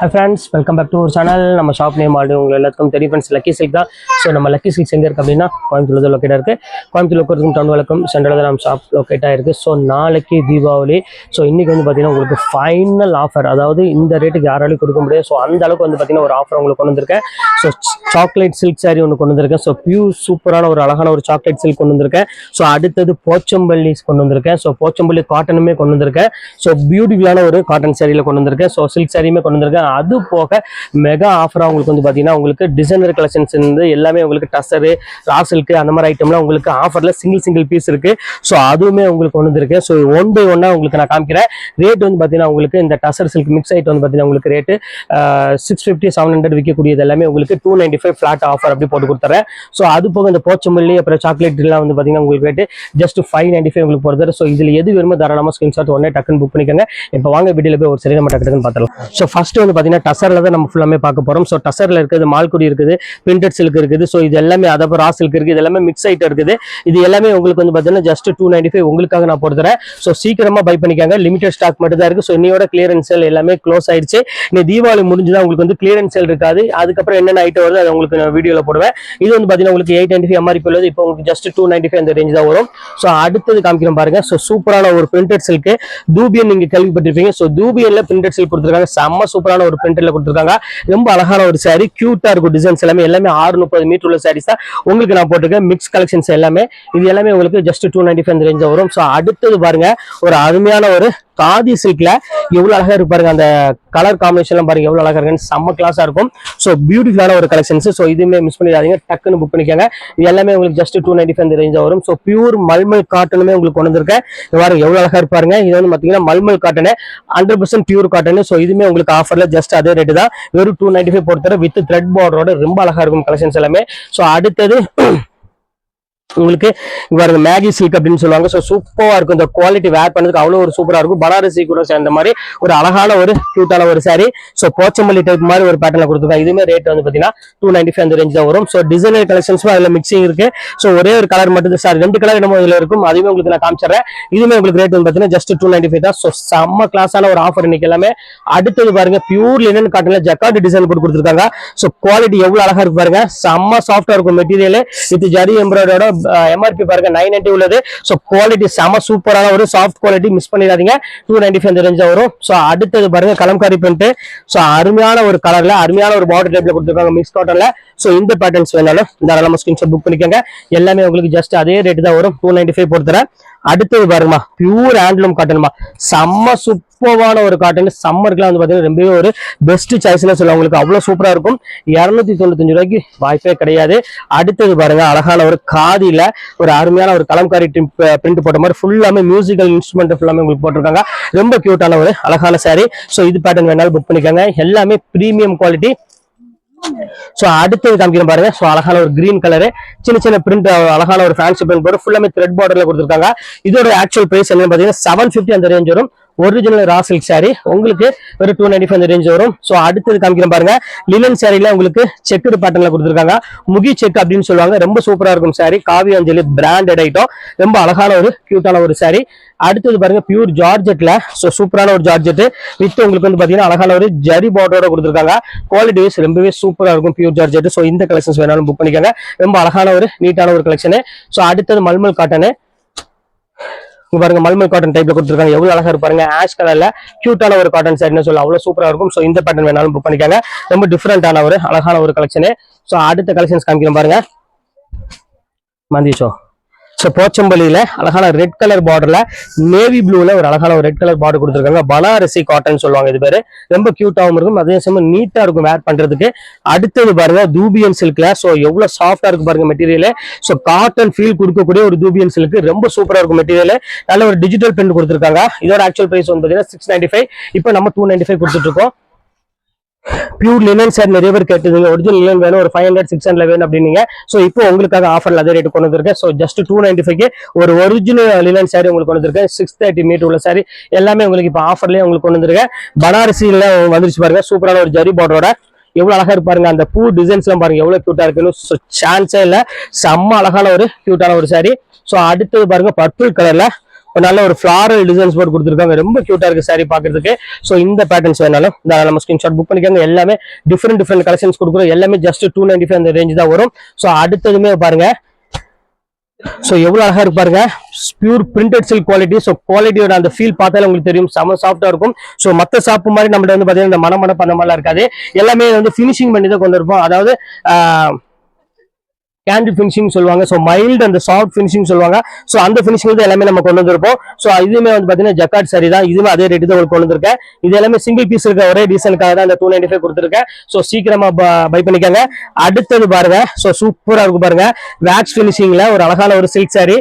Hi friends, welcome back to our channel. நம்ம shop name already உங்களுக்கு எல்லாத்துக்கும் தெரியும் ஃப்ரெண்ட்ஸ், லக்கி சில்க் தான். ஸோ நம்ம லக்கி சில்க்ஸ் எங்கே இருக்குது அப்படின்னா கோயம்புத்தூர் லொக்கேட்டாக இருக்குது. கோயம்புத்தூர் லொக்கேட்டுக்கும் டவுன் வழக்கம் சென்ட்ரல் தான் நம்ம ஷாப் லொக்கேட்டாக இருக்குது. ஸோ நாளைக்கு தீபாவளி. ஸோ இன்றைக்கி வந்து பார்த்தீங்கன்னா உங்களுக்கு ஃபைனல் ஆஃபர், அதாவது இந்த ரேட்டுக்கு யாராலையும் கொடுக்க முடியாது. ஸோ அந்த அளவுக்கு வந்து பார்த்தீங்கன்னா ஒரு ஆஃபர் உங்களுக்கு கொண்டு வந்திருக்கேன். ஸோ சாக்லேட் சில்க் சாரி ஒன்று கொண்டு வந்திருக்கேன். ஸோ பியூர் சூப்பரான ஒரு அழகான ஒரு சாக்லேட் சில்க் கொண்டு வந்திருக்கேன். ஸோ அடுத்தது போச்சம்பள்ளி கொண்டு வந்திருக்கேன். ஸோ போச்சம்பள்ளி காட்டனுமே கொண்டு வந்திருக்கேன். ஸோ பியூட்டிஃபுல்லான ஒரு காட்டன் சாரியில் கொண்டு வந்திருக்கேன். ஸோ சில்க் சாரியுமே கொண்டு வந்திருக்கேன். அது போக மெகா ஆஃபரா உங்களுக்கு வந்து பாத்தீங்கன்னா உங்களுக்கு டிசைனர் கலெக்ஷன்ஸ் இருந்து எல்லாமே உங்களுக்கு டசரு ரா சில்க் அந்த மாதிரி ஐட்டம்லாம் உங்களுக்கு ஆஃபர்ல சிங்கிள் பீஸ் இருக்கு. ஸோ அதுவுமே உங்களுக்கு கொண்டு வந்திருக்கு. ஸோ ஒன் பை ஒன்னா உங்களுக்கு நான் காமிக்கிறேன். ரேட் வந்து பாத்தீங்கன்னா உங்களுக்கு இந்த டசர் சில்க் மிக்ஸ் ஐட்டம் வந்து பாத்தீங்கன்னா உங்களுக்கு ரேட்டு 650 700 விற்கக்கூடியது எல்லாமே உங்களுக்கு 295 ஃபிளாட் ஆஃபர் அப்படி போட்டு கொடுத்துறேன். ஸோ அது போக இந்த போச்சம்பள்ளி அப்புறம் சாக்லேட் எல்லாம் வந்து பாத்தீங்கன்னா உங்களுக்கு ரேட்டு ஜஸ்ட் 595 உங்களுக்கு போடுறது. ஸோ இதுல எது வேணுமோ தாராளமா ஸ்கிரீன்ஷாட் உடனே டக்குன்னு புக் பண்ணிக்கோங்க. இப்போ வாங்க வீடியோல போய் ஒரு சரி நம்ம டக்குன்னு பார்த்துலாம். ஸோ ஃபர்ஸ்ட் வந்து பாத்தீங்கன்னா டசர்ல நம்ம ஃபுல்லாமே பார்க்க போறோம். ஸோ டசர்ல இருக்குது, மால்குடி இருக்குது, பிரிண்டட் சில்க் இருக்குது. ஸோ இது எல்லாமே அதாவது ரா சில்க் இருக்குது, இது எல்லாமே மிக்ஸ் ஐட்டம் இருக்குது. இது எல்லாமே உங்களுக்கு வந்து பார்த்தீங்கன்னா ஜஸ்ட் 295 உங்களுக்காக நான் போடுறேன். ஸோ சீக்கிரமா பை பண்ணிக்காங்க. லிமிடெட் ஸ்டாக் மட்டும் தான் இருக்கு. ஸோ இன்னையோட கிளியரன்ஸ் சேல் எல்லாமே க்ளோஸ் ஆயிடுச்சு. இன்னைக்கு தீபாவளி முடிஞ்சுதான் உங்களுக்கு வந்து கிளியரன்ஸ் சேல் இருக்காது. அதுக்கப்புறம் என்னென்ன ஐட்டம் வருது அதை உங்களுக்கு நான் வீடியோல போடுவேன். இது வந்து பார்த்தீங்கன்னா உங்களுக்கு 895 எம்ஆர்பி உள்ளது. இப்போ உங்களுக்கு ஜஸ்ட் 295 அந்த ரேஞ்ச் தான் வரும். ஸோ அடுத்தது காமிக்கிறோம் பாருங்க. ஸோ சூப்பரான ஒரு பிரிண்டட் சில்க் தூபியன் நீங்க கேள்விப்பட்டிருப்பீங்க. ஸோ தூபியன்ல பிரிண்டட் சில்க் கொடுத்துருக்காங்க. செம்ம சூப்பரான ஒரு பிரிண்டட்ல கொடுத்துருக்காங்க. ரொம்ப அழகான ஒரு சாரி, கியூட்டா இருக்கும். டிசைன்ஸ் எல்லாமே 630 மீட்டர் உள்ள சாரீஸ் தான் உங்களுக்கு நான் போட்டிருக்கேன். மிக்ஸ் கலெக்ஷன்ஸ் எல்லாமே இது எல்லாமே உங்களுக்கு ஜஸ்ட் 295 ரேஞ்ச் வரும். ஸோ அடுத்தது பாருங்க, ஒரு அருமையான ஒரு காதி சில்க்ல எவ்வளவு அழகா இருக்கு பாருங்க. அந்த கலர் காம்பினேஷன் பாருங்க எவ்வளவு அழகா இருக்குன்னு செம்ம கிளாஸா இருக்கும். ஸோ பியூட்டிஃபுல்லான ஒரு கலெக்ஷன்ஸ். ஸோ இதுவுமே மிஸ் பண்ணிடாதீங்க, டக்குன்னு புக் பண்ணிக்கோங்க. இது எல்லாமே உங்களுக்கு ஜஸ்ட் 295 ரேஞ்ச் வரும். ஸோ பியூர் மல்மல் காட்டனுமே உங்களுக்கு கொண்டு வந்திருக்கேன். பாருங்க எவ்வளவு அழகா இருப்பாருங்க. இது வந்து பாத்தீங்கன்னா mulmul cotton 100% pure cotton. So இதுமே உங்களுக்கு ஆஃபர்ல ஜஸ்ட் அதே ரேட்டு தான், வெறும் 295 போட்டு வித் த்ரெட் பார்டரோட ரொம்ப அழகா இருக்கும் கலெக்ஷன்ஸ் எல்லாமே. ஸோ அடுத்தது உங்களுக்கு பாருங்க மேகி சில்க் அப்படின்னு சொல்லுவாங்க. ஸோ சூப்பரா இருக்கும். இந்த குவாலிட்டி வேர் பண்ணதுக்கு அவ்வளவு ஒரு சூப்பரா இருக்கும். பனாரசி கூட சேர்ந்த மாதிரி ஒரு அழகான ஒரு கியூட்டான ஒரு சாரி. ஸோ போச்சம்பள்ளி டைப் மாதிரி ஒரு பேட்டர்ல கொடுத்துருக்காங்க. இதுவுமே ரேட் வந்து பாத்தீங்கன்னா 295 அந்த ரேஞ்ச் தான் வரும். ஸோ டிசைனர் கலெக்ஷன்ஸும் அதுல மிக்சிங் இருக்கு. ஸோ ஒரே ஒரு கலர் மட்டும் சார் 2 கலர் என்னமோ இதுல இருக்கும். அதுவுமே உங்களுக்கு நான் காமிச்சிடறேன். இதுவுமே உங்களுக்கு ரேட் வந்து பாத்தீங்கன்னா ஜஸ்ட் 295 தான். ஸோ செம்ம கிளாஸான ஒரு ஆஃபர் இன்னைக்கு எல்லாமே. அடுத்தது பாருங்க, பியூர் லினன் காட்டன்ல ஜக்கார்ட் டிசைன் போட்டு கொடுத்துருக்காங்க. ஸோ குவாலிட்டி எவ்வளவு அழகா இருக்கு பாருங்க. செம்ம சாஃப்டா இருக்கும் மெட்டீரியல். வித் ஜரி எம்ப்ராய்டரோட எம்ஆர்பி பாருங்க 990 உள்ளது. சோ குவாலிட்டி செம சூப்பரான ஒரு சாஃப்ட் குவாலிட்டி, மிஸ் பண்ணிடாதீங்க. 295 ரேஞ்ச் வரும். சோ அடுத்தது பாருங்க கலம்காரி பிரிண்ட். சோ அருமையான ஒரு கலர்ல அருமையான ஒரு பார்டர் டைப்ல கொடுத்துருக்காங்க மிக்ஸ் காட்டன்ல. சோ இந்த பேட்டர்ன்ஸ் வேணாலும் தாராளமா ஸ்கிரீன்ஷாட் புக் பண்ணிக்கோங்க. எல்லாமே உங்களுக்கு ஜஸ்ட் அதே ரேட் தான் வரும், 295 போட்டுறேன். அடுத்தது பாருங்கம்மா, பியூர் ஹேண்ட்லூம் காட்டன்மா, செம்ம சூப்பரான ஒரு காட்டன். சம்மருக்குலாம் வந்து பாத்தீங்கன்னா ரொம்பவே ஒரு பெஸ்ட் சாய்ஸ்னு சொல்லுவாங்க. உங்களுக்கு அவ்வளவு சூப்பரா இருக்கும். 295 ரூபாய்க்கு வாய்ப்பே கிடையாது. அடுத்தது பாருங்க, அழகான ஒரு காதியில ஒரு அருமையான ஒரு கலம்காரி பிரிண்ட் போட்ட மாதிரி ஃபுல்லாமே மியூசிக்கல் இன்ஸ்ட்ருமெண்ட் ஃபுல்லாமே உங்களுக்கு போட்டிருக்காங்க. ரொம்ப கியூட்டான ஒரு அழகான சாரி. ஸோ இது பேட்டர்ன் வேணாலும் புக் பண்ணிக்கோங்க. எல்லாமே பிரீமியம் குவாலிட்டி. சோ அடுத்தது காமிக்கிறேன் பாருங்க. சோ அழகான ஒரு கிரீன் கலரு, சின்ன பிரிண்ட், அழகான ஒரு ஃபேன்சி பிரிண்ட் போட்டு ஃபுல்லாமே த்ரெட் பார்டர்ல கொடுத்துருக்காங்க. இதோட ஆக்சுவல் பிரைஸ் என்னன்னு பாத்தீங்கன்னா 750 அந்த ரேஞ்ச் வரும். ஒரிஜினல் ரா சில்க் சாரி உங்களுக்கு ஒரு 295 ரேஞ்ச் வரும். சோ அடுத்தது காமிக்கிறேன் பாருங்க, லினன் சாரில உங்களுக்கு செக்குடு பேட்டர்ல கொடுத்துருக்காங்க. முகி செக் அப்படின்னு சொல்லுவாங்க. ரொம்ப சூப்பரா இருக்கும் சாரி. காவி அஞ்சலி பிராண்டட் ஐட்டம். ரொம்ப அழகான ஒரு கியூட்டான ஒரு சாரி. அடுத்தது பாருங்க, பியூர் ஜார்ஜெட்ல சோ சூப்பரான ஒரு ஜார்ஜெட் வித் உங்களுக்கு வந்து பாத்தீங்கன்னா அழகான ஒரு ஜரி பார்டரோட கொடுத்துருக்காங்க. குவாலிட்டி வைஸ் ரொம்பவே சூப்பரா இருக்கும் பியூர் ஜார்ஜெட். சோ இந்த கலெக்ஷன்ஸ் வேணாலும் புக் பண்ணிக்கோங்க. ரொம்ப அழகான ஒரு நீட்டான ஒரு கலெக்ஷன். சோ அடுத்தது மல்மல் காட்டனு பாருங்க, மல்மல் காட்டன் டைப்ல கொடுத்துருக்காங்க. எவ்வளவு அழகா இருப்பாருங்க. ஆஷ் கலர்ல கியூட்டான ஒரு காட்டன் சாரின்னு சொல்ல அவ்வளவு சூப்பரா இருக்கும். சோ இந்த பேட்டர்ன் வேணாலும் புக் பண்ணிக்காங்க. ரொம்ப டிஃபரெண்டான ஒரு அழகான ஒரு கலெக்ஷன். சோ அடுத்த கலெக்ஷன்ஸ் காமிக்கிறேன் பாருங்க. மந்திஷோ ஸோ போச்சம்பள்ளியில அழகான ரெட் கலர் பார்டர்ல நேவி ப்ளூல ஒரு அழகான ஒரு ரெட் கலர் பார்டர் கொடுத்துருக்காங்க. பனாரசி காட்டன் சொல்லுவாங்க இது பேரு. ரொம்ப கியூட்டாவும் இருக்கும், அதே சமயம் நீட்டா இருக்கும் வேர் பண்றதுக்கு. அடுத்தது பாருங்க, தூபியன் சில்க்ல சோ எவ்வளவு சாஃப்டா இருக்கு பாருங்க மெட்டீரியல். சோ காட்டன் ஃபீல் கொடுக்கக்கூடிய ஒரு தூபியன் சில்க், ரொம்ப சூப்பரா இருக்கும் மெட்டீரியல். நல்ல ஒரு டிஜிட்டல் பிரிண்ட் கொடுத்துருக்காங்க. இதோட ஆக்சுவல் பிரைஸ் வந்து பாத்தீங்கன்னா 695. இப்போ நம்ம 295 கொடுத்துட்டு இருக்கோம். பியூர் லினன் சார் நிறைய பேர் கேட்டுருங்க. ஒரிஜினல் லினன் வேணும், ஒரு 500 600 வேணும் அப்படின்னீங்க. சோ இப்போ உங்களுக்காக ஆஃபர்ல அதே ரேட் கொண்டு வந்திருக்கேன். சோ ஜஸ்ட் 295க்கு ஒரு ஒரிஜினல் லினன் சாரி உங்களுக்கு கொண்டு வந்திருக்கேன். 630 மீட்டர் உள்ள சாரி எல்லாமே உங்களுக்கு இப்போ ஆஃபர்லயே உங்களுக்கு கொண்டு வந்திருக்கேன். பனாரசியில வந்துருச்சு பாருங்க, சூப்பரான ஒரு ஜரி பார்டரோட. எவ்வளவு அழகா இருப்பாருங்க. அந்த பூ டிசைன்ஸ் எல்லாம் பாருங்க எவ்வளவு கியூட்டா இருக்குன்னு சான்ஸே இல்ல. செம்ம அழகான ஒரு கியூட்டான ஒரு சாரி. சோ அடுத்தது பாருங்க, பர்பிள் கலர்ல ஒரு நல்ல ஒரு ஃபிளாரல் டிசைன்ஸ் போட்டு கொடுத்துருக்காங்க. ரொம்ப கியூட்டா இருக்கு saree பாக்குறதுக்கு. ஸோ இந்த பேட்டர்ன்ஸ் வேணாலும் நம்ம ஸ்கிரீன்ஷாட் புக் பண்ணிக்கோங்க. எல்லாமே டிஃப்ரெண்ட் கலெக்ஷன்ஸ் கொடுக்குறோம். எல்லாமே ஜஸ்ட் 295 அந்த ரேஞ்ச் தான் வரும். ஸோ அடுத்ததுமே பாருங்க, ஸோ எவ்வளவு அழகா இருக்கு பாருங்க, pure printed silk quality. So குவாலிட்டியோட அந்த ஃபீல் பார்த்தாலே உங்களுக்கு தெரியும், செம சாஃப்டா இருக்கும். ஸோ மற்ற ஷாப்பு மாதிரி நம்மள்ட்ட வந்து பாத்தீங்கன்னா இந்த மனம் பண்ண மாதிரிலாம் இருக்காது. எல்லாமே வந்து ஃபினிஷிங் பண்ணி தான் கொண்டு இருப்போம். அதாவது கேண்டில் ஃபினிஷிங் சொல்லுவாங்க. ஸோ மைல்டு அந்த சாஃப்ட் ஃபினிஷிங் சொல்லுவாங்க. ஸோ அந்த ஃபினிஷிங் தான் எல்லாமே நம்ம கொண்டு வந்திருப்போம். ஸோ இதுவுமே வந்து பாத்தீங்கன்னா ஜக்கார்ட் சாரி தான். இதுவுமே அதே ரேட்டு தான் உங்களுக்கு கொண்டு வந்திருக்கேன். இது எல்லாமே சிங்கிள் பீஸ் இருக்க ஒரே டிசைனுக்காக தான் இந்த 295 கொடுத்துருக்கேன். ஸோ சீக்கிரமா பை பண்ணிக்கோங்க. அடுத்தது பாருங்க, ஸோ சூப்பரா இருக்கு பாருங்க, வேக்ஸ் ஃபினிஷிங்ல ஒரு அழகான ஒரு சில்க் சாரி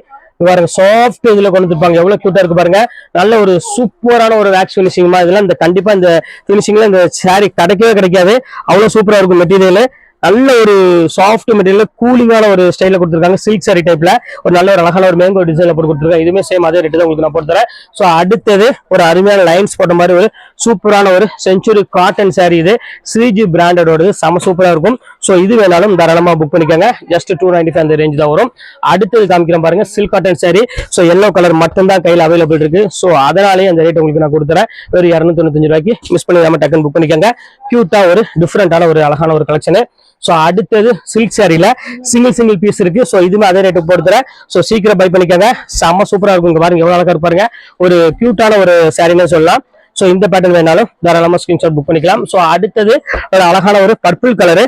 பாருங்க, சாஃப்ட் இதுல கொண்டு வந்துருப்பாங்க. எவ்வளவு கியூட்டா இருக்கு பாருங்க, நல்ல ஒரு சூப்பரான ஒரு வேக்ஸ் ஃபினிஷிங். இதெல்லாம் இந்த கண்டிப்பா இந்த ஃபினிஷிங்ல இந்த சாரி கிடைக்கவே கிடைக்காது. அவ்வளவு சூப்பரா இருக்கும் மெட்டீரியல். நல்ல ஒரு சாஃப்ட் மெட்டீரியல், கூலிங்கான ஒரு ஸ்டைல கொடுத்துருக்காங்க. சில்க் சாரி டைப்ல ஒரு நல்ல ஒரு அழகான ஒரு மேங்கோ டிசைன்ல போட்டு கொடுத்துருக்காங்க. இதுவுமே சேம் அதே ரேட்டு தான் உங்களுக்கு நான் போட்டு தரேன். ஸோ அடுத்தது ஒரு அருமையான லைன்ஸ் போட்ட மாதிரி ஒரு சூப்பரான ஒரு செஞ்சுரி காட்டன் சாரி. இது ஸ்ரீஜி பிராண்டடோட செம சூப்பரா இருக்கும். ஸோ இது வேணாலும் தாராளமா புக் பண்ணிக்கோங்க. ஜஸ்ட் 295 அந்த ரேஞ்ச் தான் வரும். அடுத்தது காமிக்கிறேன் பாருங்க, silk cotton sorry. So yellow colour மட்டும் தான் கையில் அவைலபிள் இருக்கு. ஸோ அதனாலேயே அந்த ரேட் உங்களுக்கு நான் கொடுத்துறேன். ஒரு 295 ரூபாய்க்கு மிஸ் பண்ணி டக்குன்னு புக் பண்ணிக்கோங்க. கியூட்டா ஒரு டிஃப்ரெண்டான ஒரு அழகான ஒரு கலெக்ஷன். சோ அடுத்தது சில்க் சாரில சிங்கிள் பீஸ் இருக்கு. சோ இதுமே அதே ரேட்டுக்கு போட்டுறேன். சோ சீக்கிரம் பை பண்ணிக்கோங்க. செம்ம சூப்பரா இருக்கும். இங்க பாருங்க எவ்வளவு அழகா பாருங்க, ஒரு கியூட்டான ஒரு சாரின்னு சொல்லலாம். சோ இந்த பேட்டர்ன் வேணாலும் தாராளமா ஸ்கிரீன்ஷாட் புக் பண்ணிக்கலாம். சோ அடுத்தது ஒரு அழகான ஒரு பர்பிள் கலரு.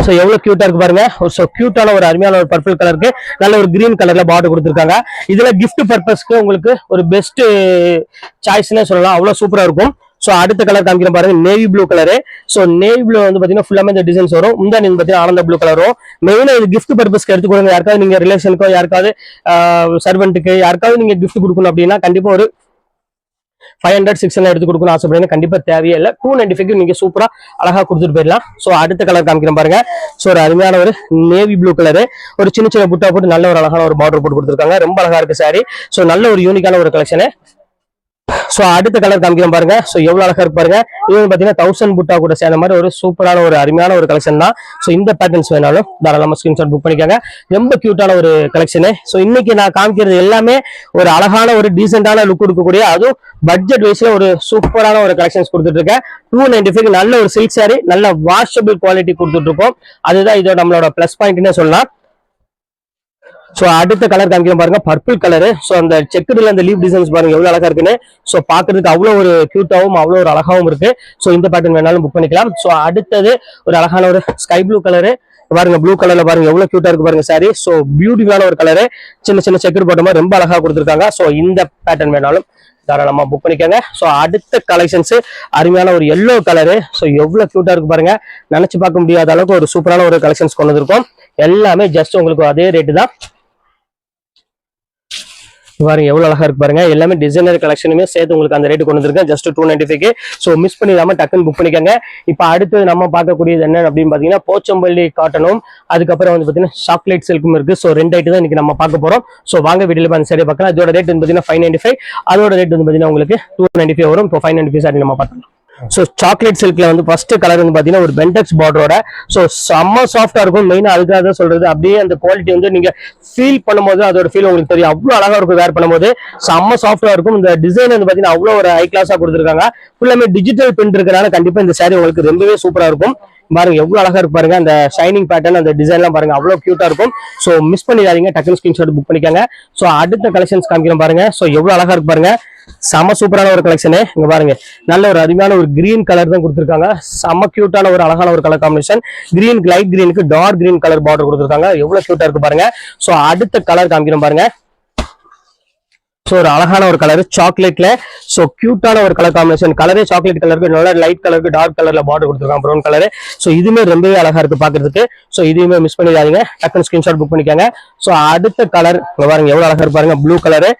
சோ எவ்வளவு கியூட்டா இருக்கு பாருங்க, சோ கியூட்டான ஒரு அருமையான ஒரு பர்பிள் கலருக்கு நல்ல ஒரு கிரீன் கலர்ல பார்டர் கொடுத்துருக்காங்க. இதுல கிஃப்ட் பர்பஸ்க்கு உங்களுக்கு ஒரு பெஸ்ட் சாய்ஸ்னே சொல்லலாம். அவ்வளவு சூப்பரா இருக்கும். சோ அடுத்த கலர் காமிக்கிறேன் பாருங்க, navy blue colour. So navy blue வந்து பாத்தீங்கன்னா ஃபுல்லாமே இந்த டிசைன்ஸ் வரும். முந்தானி பாத்தீங்கன்னா ஆனந்த ப்ளூ கலர் வரும். மெயினா இது கிஃப்ட் பர்பஸ்க்கு எடுத்து கொடுங்க. யாருக்காவது நீங்க ரிலேஷனுக்கோ, யாருக்காவது சர்வெண்ட்டுக்கு, யாருக்காவது நீங்க கிஃப்ட் கொடுக்கணும் அப்படின்னா கண்டிப்பா ஒரு 500-600 எடுத்து கொடுக்கணும் ஆசைப்படுறீங்க, கண்டிப்பா தேவையே இல்லை. 295 நீங்க சூப்பரா அழகா கொடுத்துட்டு போயிடலாம். சோ அடுத்த கலர் காமிக்கிறேன் பாருங்க. சோ ஒரு அருமையான ஒரு நேவி ப்ளூ கலரு, ஒரு சின்ன புட்டா போட்டு நல்ல ஒரு அழகான ஒரு பார்டர் போட்டு கொடுத்துருக்காங்க. ரொம்ப அழகா இருக்கு சாரி. சோ நல்ல ஒரு யூனிக்கான ஒரு கலெக்ஷன். சோ அடுத்த கலர் காமிக்கிறேன் பாருங்க. சோ எவ்வளவு அழகா இருக்கு பாருங்க. இது பாத்தீங்கன்னா 1000 புட்டா கூட சேர்ந்த மாதிரி ஒரு சூப்பரான ஒரு அருமையான ஒரு கலெக்ஷன் தான். சோ இந்த பேட்டர்ன்ஸ் வேணாலும் தாராளமா ஸ்கிரீன்ஷாட் புக் பண்ணிக்கோங்க. ரொம்ப கியூட்டான ஒரு கலெக்ஷன். சோ இன்னைக்கு நான் காமிக்கிறது எல்லாமே ஒரு அழகான ஒரு டீசென்டான லுக் இருக்கக்கூடிய, அதுவும் பட்ஜெட் வைஸ்ல ஒரு சூப்பரான ஒரு கலெக்ஷன்ஸ் கொடுத்துட்டு இருக்கேன். 295 நல்ல ஒரு சில்க் சாரி, நல்ல வாஷபிள் குவாலிட்டி கொடுத்துட்டு இருக்கோம். அதுதான் இதோட நம்மளோட பிளஸ் பாயிண்ட்னே சொல்லலாம். சோ அடுத்த கலர் காமிக்கிறோம் பாருங்க, பர்பிள் கலரு. சோ அந்த செக்குடுல அந்த லீப் டிசைன்ஸ் பாருங்க எவ்வளவு அழகா இருக்குன்னு. சோ பாக்குறதுக்கு அவ்வளவு ஒரு கியூட்டாவும் அவ்வளவு ஒரு அழகாவும் இருக்கு. சோ இந்த பேட்டர்ன் வேணாலும் புக் பண்ணிக்கலாம். சோ அடுத்தது ஒரு அழகான ஒரு ஸ்கை ப்ளூ கலரு பாருங்க, ப்ளூ கலர்ல பாருங்க எவ்வளவு கியூட்டா இருக்கு பாருங்க சாரி. சோ பியூட்டிஃபுல்லான ஒரு கலரு, சின்ன செக்குடு போட்ட மாதிரி ரொம்ப அழகா கொடுத்துருக்காங்க. சோ இந்த பேட்டர்ன் வேணாலும் தாராளமா புக் பண்ணிக்கோங்க. சோ அடுத்த கலெக்ஷன்ஸ் அருமையான ஒரு எல்லோ கலரு. சோ எவ்வளவு கியூட்டா இருக்கு பாருங்க, நினைச்சு பார்க்க முடியாத அளவுக்கு ஒரு சூப்பரான ஒரு கலெக்ஷன்ஸ் கொண்டு வந்திருக்கோம். எல்லாமே ஜஸ்ட் உங்களுக்கு அதே ரேட்டு தான். பாருங்க எவ்வளவு அழகா இருக்கு பாருங்க, எல்லாமே டிசைனர் கலெக்ஷனுமே சேர்த்து உங்களுக்கு அந்த ரேட்டு கொண்டு வந்திருக்கேன். ஜஸ்ட் 295. சோ மிஸ் பண்ணிடாம டக்குன்னு புக் பண்ணிக்கோங்க. இப்ப அடுத்து நம்ம பார்க்கக்கூடியது என்ன அப்படின்னு பாத்தீங்கன்னா, போச்சம்பள்ளி காட்டனும் அதுக்கப்புறம் வந்து பாத்தீங்கன்னா சாக்லேட் சில்க்கும் இருக்கு. சோ ரெண்டு ஐட்டம் தான் இன்னைக்கு நம்ம பார்க்க போறோம். சோ வாங்க வீடியோல அந்த சைடு பார்க்கலாம். அதோட ரேட் வந்து பாத்தீங்கன்னா 595, அதோட ரேட் வந்து பாத்தீங்கன்னா உங்களுக்கு 295 வரும். இப்போ 595 சாரி நம்ம பார்க்கலாம். சோ சாக்லேட் சில்க்ல வந்து ஃபர்ஸ்ட் கலர் வந்து பாத்தீங்கன்னா ஒரு பென்டெக்ஸ் பார்டரோட. சோ செம்ம சாஃப்டா இருக்கும். மெயினா அதுக்காக தான் சொல்றது. அப்படியே அந்த குவாலிட்டி வந்து நீங்க ஃபீல் பண்ணும்போது அதோட ஃபீல் உங்களுக்கு தெரியும். அவ்வளவு அழகா இருக்கும் வேர் பண்ணும்போது, செம்ம சாஃப்டா இருக்கும். இந்த டிசைன் வந்து பாத்தீங்கன்னா அவ்வளவு ஒரு ஹை கிளாஸா கொடுத்துருக்காங்க. ஃபுல்லாமே டிஜிட்டல் பிரிண்ட் இருக்கனால கண்டிப்பா இந்த சாரி உங்களுக்கு ரொம்பவே சூப்பரா இருக்கும். பாருங்க எவ்வளவு அழகா இருக்கு பாருங்க, அந்த ஷைனிங் பேட்டர்ன், அந்த டிசைன் எல்லாம் பாருங்க அவ்வளவு கியூட்டா இருக்கும். சோ மிஸ் பண்ணிடாதீங்க, டக்குனு ஸ்கிரீன்ஷாட் புக் பண்ணிக்கோங்க. சோ அடுத்த கலெக்ஷன்ஸ் காமிக்கிறேன் பாருங்க. சோ எவ்வளவு அழகா இருக்கு பாருங்க, செம சூப்பரான ஒரு கலெக்ஷனு. இங்க பாருங்க நல்ல ஒரு அருமையான ஒரு கிரீன் கலர் தான் கொடுத்துருக்காங்க. செம கியூட்டான ஒரு அழகான ஒரு கலர் காம்பினேஷன். கிரீன் லைட் கிரீனுக்கு டார்க் கிரீன் கலர் பார்டர் கொடுத்துருக்காங்க. எவ்வளவு கியூட்டா இருக்கு பாருங்க. சோ அடுத்த கலர் காமிக்கிறேன் பாருங்க. சோ ஒரு அழகான ஒரு கலர் சாக்லேட்ல. சோ கியூட்டான ஒரு கலர் காம்பினேஷன். கலரே சாக்லேட் கலருக்கு, நல்ல லைட் கலருக்கு டார்க் கலர்ல பார்டர் கொடுத்துருக்காங்க, ப்ரௌன் கலர். சோ இதுவுமே ரொம்பவே அழகா இருக்கு பாக்குறதுக்கு. சோ இதையுமே மிஸ் பண்ணிடாதீங்க, டக்குனு ஸ்கிரீன்ஷாட் புக் பண்ணிக்கோங்க. சோ அடுத்த கலர் பாருங்க எவ்வளவு அழகா இருக்கு பாருங்க, ப்ளூ கலரு.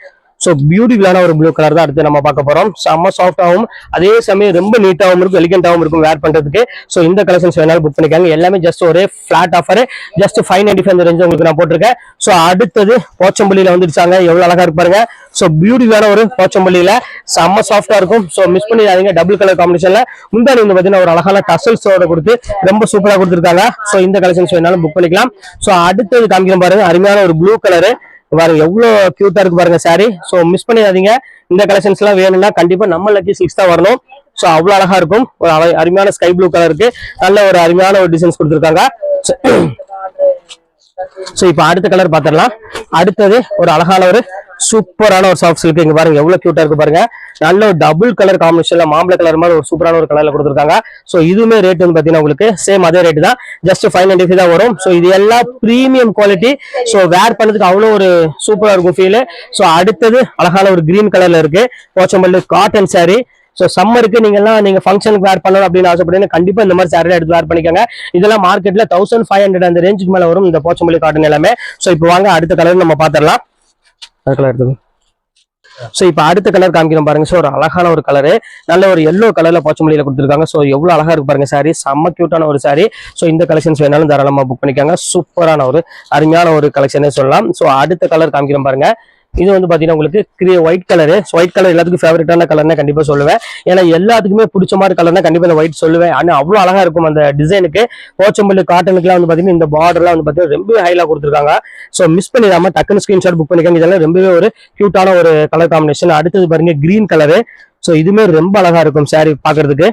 சோ பியூட்டிஃபுல்லான ஒரு ப்ளூ கலர் தான் அடுத்து நம்ம பார்க்க போறோம். செம்ம சாஃப்டாகவும் அதே சமயம் ரொம்ப நீட்டாகவும் இருக்கும், எலிகென்டாகவும் இருக்கும் வேர் பண்றதுக்கு. சோ இந்த கலெக்ஷன்ஸ் வேணாலும் புக் பண்ணிக்காங்க. எல்லாமே ஜஸ்ட் ஒரே பிளாட் ஆஃபர், ஜஸ்ட் 595 ரேஞ்ச் உங்களுக்கு நான் போட்டிருக்கேன். சோ அடுத்தது போச்சம்பள்ளியில வந்துருச்சாங்க, எவ்வளவு அழகா இருக்கு பாருங்க. சோ பியூட்டிஃபுல்லான ஒரு போச்சம்பள்ளியில செம்ம சாஃப்டா இருக்கும். சோ மிஸ் பண்ணிடாதீங்க, டபுள் கலர் காம்பினேஷன்ல. முந்தானி வந்து பாத்தீங்கன்னா ஒரு அழகான டசல்ஸோட கொடுத்து ரொம்ப சூப்பரா கொடுத்துருக்காங்க. சோ இந்த கலெக்ஷன்ஸ் வேணாலும் புக் பண்ணிக்கலாம். சோ அடுத்தது காமிக்கிறேன் பாருங்க, அருமையான ஒரு ப்ளூ கலரு. பாருங்க எவ்வளவு கியூட்டா இருக்கு பாருங்க saree. ஸோ மிஸ் பண்ணிடாதீங்க. இந்த கலெக்ஷன்ஸ் எல்லாம் வேணும்னா கண்டிப்பா நம்ம லக்கி சில்க்ஸ் தான் வரணும். ஸோ அவ்வளவு அழகா இருக்கும். ஒரு அருமையான ஸ்கை ப்ளூ கலருக்கு நல்ல ஒரு அருமையான ஒரு டிசைன்ஸ் கொடுத்துருக்காங்க. ஸோ இப்போ அடுத்த கலர் பார்த்துடலாம். அடுத்தது ஒரு அழகான ஒரு சூப்பரான ஒரு சாஃப்ட் சில்க். இங்க பாருங்க எவ்வளவு கியூட்டா இருக்கு பாருங்க. நல்ல ஒரு டபுள் கலர் காம்பினேஷன்ல மாம்பழ கலர் மாதிரி ஒரு சூப்பரான ஒரு கலர்ல கொடுத்துருக்காங்க. ஸோ இதுவுமே ரேட் வந்து பாத்தீங்கன்னா உங்களுக்கு சேம் அதே ரேட் தான், ஜஸ்ட் 595 தான் வரும். ஸோ இது எல்லாம் பிரீமியம் குவாலிட்டி. ஸோ வேர் பண்ணதுக்கு அவ்வளோ ஒரு சூப்பரா இருக்கும் ஃபீல். ஸோ அடுத்தது அழகான ஒரு கிரீன் கலர்ல இருக்கு போச்சம்பள்ளி காட்டன் saree. ஸோ சம்மருக்கு நீங்க ஃபங்க்ஷனுக்கு வேர் பண்ணணும் அப்படின்னு ஆசைப்படுறீங்க, கண்டிப்பா இந்த மாதிரி saree எடுத்து வேர் பண்ணிக்கோங்க. இதெல்லாம் மார்க்கெட்ல 1500 அந்த ரேஞ்சுக்கு மேல வரும் இந்த போச்சம்பள்ளி காட்டன் எல்லாமே. ஸோ இப்போ வாங்க அடுத்த கலர் நம்ம பாத்திரலாம். கலர் எடுத்து. ஸோ இப்போ அடுத்த கலர் காமிக்கிறோம் பாருங்க. ஸோ ஒரு அழகான ஒரு கலரு, நல்ல ஒரு எல்லோ கலர்ல போச்சம்பள்ளியில கொடுத்துருக்காங்க. ஸோ எவ்வளவு அழகா இருக்கு பாருங்க saree, செம்ம கியூட்டான ஒரு saree. ஸோ இந்த கலெக்ஷன்ஸ் வேணாலும் தாராளமா புக் பண்ணிக்கோங்க. சூப்பரான ஒரு அருமையான ஒரு கலெக்ஷனே சொல்லலாம். ஸோ அடுத்த கலர் காமிக்கிறோம் பாருங்க. இது வந்து பாத்தீங்கன்னா உங்களுக்கு ஒயிட் கலரு. ஒயிட் கலர் எல்லாத்துக்கும் ஃபேவரட்டான கலர்னா கண்டிப்பா சொல்லுவேன். ஏன்னா எல்லாத்துக்குமே பிடிச்ச மாதிரி கலர்னா கண்டிப்பா இந்த ஒயிட் சொல்லுவேன். ஆனா அவ்வளவு அழகா இருக்கும் அந்த டிசைனுக்கு. போச்சம்பள்ளி காட்டனுக்குலாம் வந்து பாத்தீங்கன்னா இந்த பார்டர்லாம் வந்து பாத்தீங்கன்னா ரொம்ப ஹைலா கொடுத்துருக்காங்க. ஸோ மிஸ் பண்ணிடாம டக்குன்னு ஸ்கிரீன்ஷாட் புக் பண்ணிக்கோங்க. இதெல்லாம் ரொம்பவே ஒரு கியூட்டான ஒரு கலர் காம்பினேஷன். அடுத்தது பாருங்க கிரீன் கலரு. ஸோ இதுமே ரொம்ப அழகா இருக்கும் saree பாக்குறதுக்கு.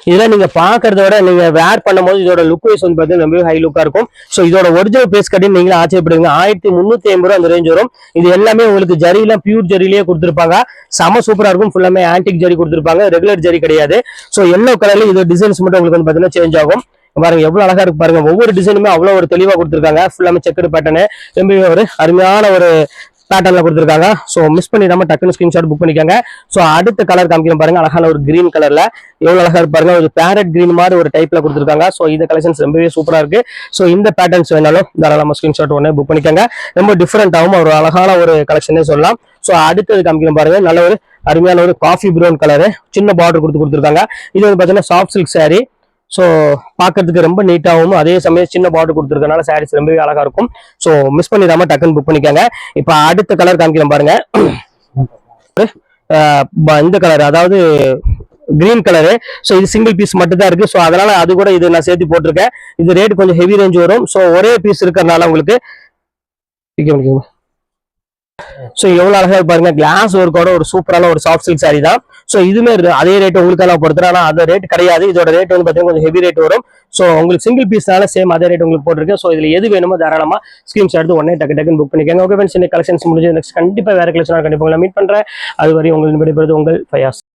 இதெல்லாம் நீங்க பாக்குறத விட நீங்க வேர் பண்ணும்போது இதோட லுக் வைஸ் வந்து பாத்தீங்கன்னா ரொம்ப ஹை லுக்கா இருக்கும். சோ இதோட ஒரிஜினல் பேஸ் கட்டின்னு நீங்களும் ஆச்சரியப்படுவீங்க. 1350 ரூபா அந்த ரேஞ்ச் வரும். இது எல்லாமே உங்களுக்கு ஜரிலாம் பியூர் ஜரிலேயே கொடுத்துருப்பாங்க. செம சூப்பரா இருக்கும். ஃபுல்லாமே ஆன்டிக் ஜரி கொடுத்துருப்பாங்க, ரெகுலர் ஜரி கிடையாது. சோ எல்லோ கலர்ல இது டிசைன்ஸ் மட்டும் உங்களுக்கு வந்து பாத்தீங்கன்னா சேஞ்ச் ஆகும். பாருங்க எவ்வளவு அழகா இருக்கு பாருங்க. ஒவ்வொரு டிசைனுமே அவ்வளவு ஒரு தெளிவா கொடுத்துருக்காங்க. ஃபுல்லாமே செக்குடு பேட்டர்னு ரொம்பவே ஒரு அருமையான ஒரு பேட்டர்ல கொடுத்துருக்காங்க. ஸோ மிஸ் பண்ணிடாம டக்குன்னு ஸ்கிரீன்ஷாட் புக் பண்ணிக்கோங்க. ஸோ அடுத்த கலர் காமிக்கிறோம் பாருங்க. அழகான ஒரு கிரீன் கலர்ல எவ்வளவு அழகா இருப்பாருங்க. ஒரு பேரட் கிரீன் மாதிரி ஒரு டைப்ல கொடுத்துருக்காங்க. ஸோ இந்த கலெக்ஷன்ஸ் ரொம்பவே சூப்பரா இருக்கு. ஸோ இந்த பேட்டர்ன்ஸ் வேணாலும் தாராளமா ஸ்கிரீன்ஷாட் ஒன்று புக் பண்ணிக்கோங்க. ரொம்ப டிஃபரெண்டாகவும் ஒரு அழகான ஒரு கலெக்ஷனே சொல்லலாம். ஸோ அடுத்தது காமிக்கிறோம் பாருங்க. நல்ல ஒரு அருமையான ஒரு காஃபி ப்ரௌன் கலரு, சின்ன பார்டர் கொடுத்துருக்காங்க. இது வந்து பாத்தீங்கன்னா சாஃப்ட் சில்க் saree. ஸோ பார்க்கறதுக்கு ரொம்ப நீட்டாகவும் அதே சமயம் சின்ன பார்டர் கொடுத்துருக்கனால சாரீஸ் ரொம்பவே அழகா இருக்கும். ஸோ மிஸ் பண்ணிடாம டக்குன்னு புக் பண்ணிக்கோங்க. இப்போ அடுத்த கலர் காமிக்கிறேன் பாருங்க. இந்த கலர் அதாவது கிரீன் கலரு. ஸோ இது சிங்கிள் பீஸ் மட்டும் தான் இருக்கு. ஸோ அதனால அது கூட இது நான் சேர்த்து போட்டிருக்கேன். இது ரேட் கொஞ்சம் ஹெவி ரேஞ்ச் வரும். ஸோ ஒரே பீஸ் இருக்கிறதுனால உங்களுக்கு ஸோ எவ்வளவு அழகா பாருங்க. கிளாஸ் ஒர்க்கோட ஒரு சூப்பரான ஒரு சாஃப்ட் சில்க் saree தான். ஸோ இதுமே அதே ரேட் உங்களுக்கு எல்லாம் பொறுத்தேன். ஆனா அந்த ரேட் கிடையாது. இதோட ரேட் வந்து பாத்தீங்கன்னா கொஞ்சம் ஹெவி ரேட் வரும். ஸோ உங்களுக்கு சிங்கிள் பீஸ்னால சேம் அதே ரேட் உங்களுக்கு போட்டிருக்கு. ஸோ இதுல எது வேணுமோ தாராளமா ஸ்கிரீன்ஷாட் எடுத்து உடனே டக்குன்னு புக் பண்ணிக்கோங்க. ஓகே ஃப்ரெண்ட்ஸ், இந்த கலெக்ஷன்ஸ் முடிஞ்சு நெக்ஸ்ட் கண்டிப்பா வேற கலெக்ஷன் கண்டிப்பா உங்களை மீட் பண்றேன். அது வரை உங்களுக்கு விடைபெறுவது உங்கள் ஃபயாஸ்.